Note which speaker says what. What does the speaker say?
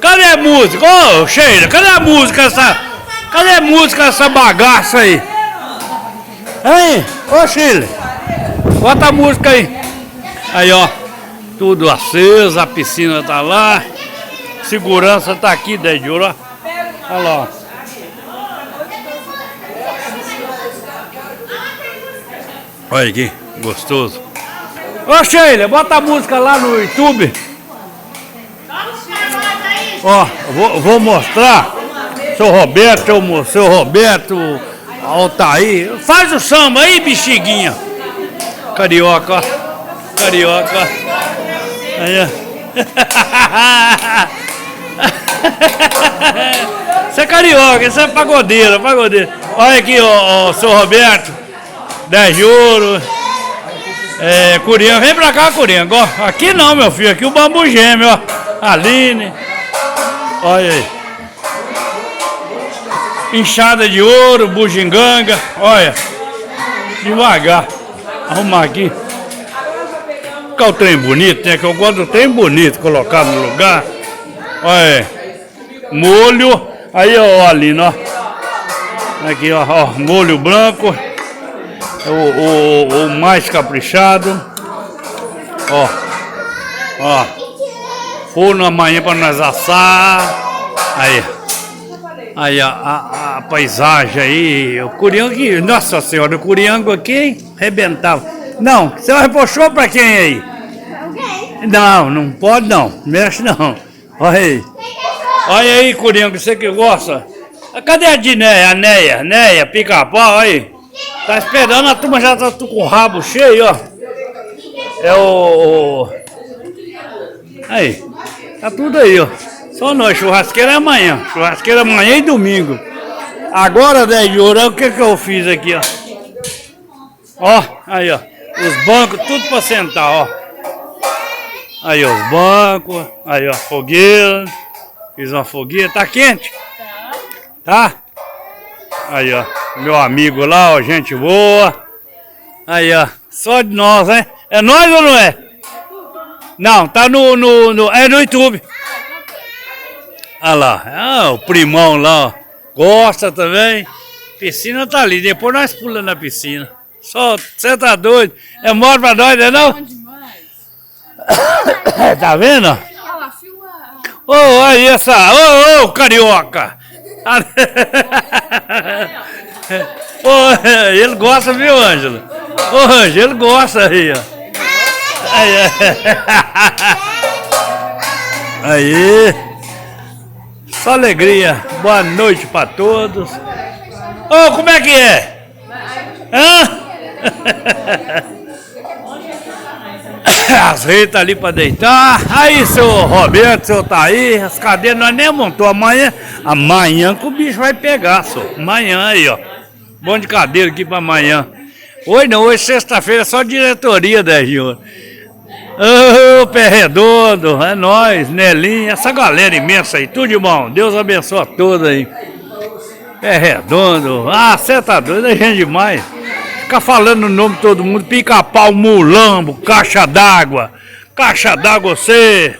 Speaker 1: Cadê a música? Ô, Sheila, cadê a música essa? Cadê a música essa bagaça aí? Hein? Ô, Sheila, bota a música aí. Aí, ó, tudo aceso, a piscina tá lá. Segurança tá aqui, 10 de ouro, ó. Olha lá, ó. Olha aqui, gostoso. Ô, Sheila, bota a música lá no YouTube. Ó, vou mostrar. Seu Roberto, Altair. Faz o samba aí, bexiguinha. Carioca, ó. Carioca. Aí, ó. Você é carioca, você é pagodeiro, pagodeiro. Olha aqui, ó, seu Roberto. 10 de ouro. Curiango, vem pra cá, Curiango. Aqui não, meu filho, aqui o bambu gêmeo, ó. Aline. Olha aí. Enxada de ouro, bugiganga. Olha. Devagar. Arrumar aqui. Ficar o trem bonito, né? Que eu gosto do trem bonito, colocar no lugar. Olha aí. Molho. Aí, ó, Aline, ó. Aqui, ó, molho branco. O mais caprichado. Ó. Forno amanhã para nós assar. Aí a paisagem aí. O Curiango aqui. Nossa senhora, o Curiango aqui, hein? Arrebentava. Não, você vai pôr show pra quem aí? Não pode não. Mexe não. Olha aí. Olha aí, Curiango, você que gosta. Cadê a Dinéia? A Neia, pica-pau aí. Tá esperando, a turma já tá com o rabo cheio, ó. É o... Aí, tá tudo aí, ó. Só nós, churrasqueira é amanhã. Churrasqueira amanhã e domingo. Agora, 10 de ouro, o que eu fiz aqui, ó. Ó, aí, ó. Os bancos, tudo pra sentar, ó. Aí, ó, os bancos. Aí, ó, fogueira. Fiz uma fogueira. Tá quente? Tá? Aí, ó. Meu amigo lá, ó, gente boa. Aí, ó, só de nós, né? É nós ou não é? Não, tá no YouTube. Olha lá, o primão lá, ó. Gosta também. Piscina tá ali, depois nós pulamos na piscina. Só, você tá doido? É mole pra nós, né não? Tá vendo? Ô, aí essa, ô, carioca. Ele gosta, viu, Ângelo? Ô, Ângelo, ele gosta aí, ó. Aí. Só alegria. Boa noite pra todos. Ô, como é que é? Hã? As redes ali pra deitar. Aí, seu Roberto, seu Altair, as cadeiras nós nem montou. Amanhã que o bicho vai pegar, só. Amanhã aí, ó. Bom de cadeira aqui pra amanhã. Hoje não, hoje sexta-feira, só diretoria da região. Ô, Pé Redondo, é nóis, Nelinha, essa galera imensa aí, tudo de bom. Deus abençoe a todos aí. Pé Redondo, você tá doido, é gente demais. Ficar falando o nome de todo mundo, pica-pau, mulambo, caixa d'água, você.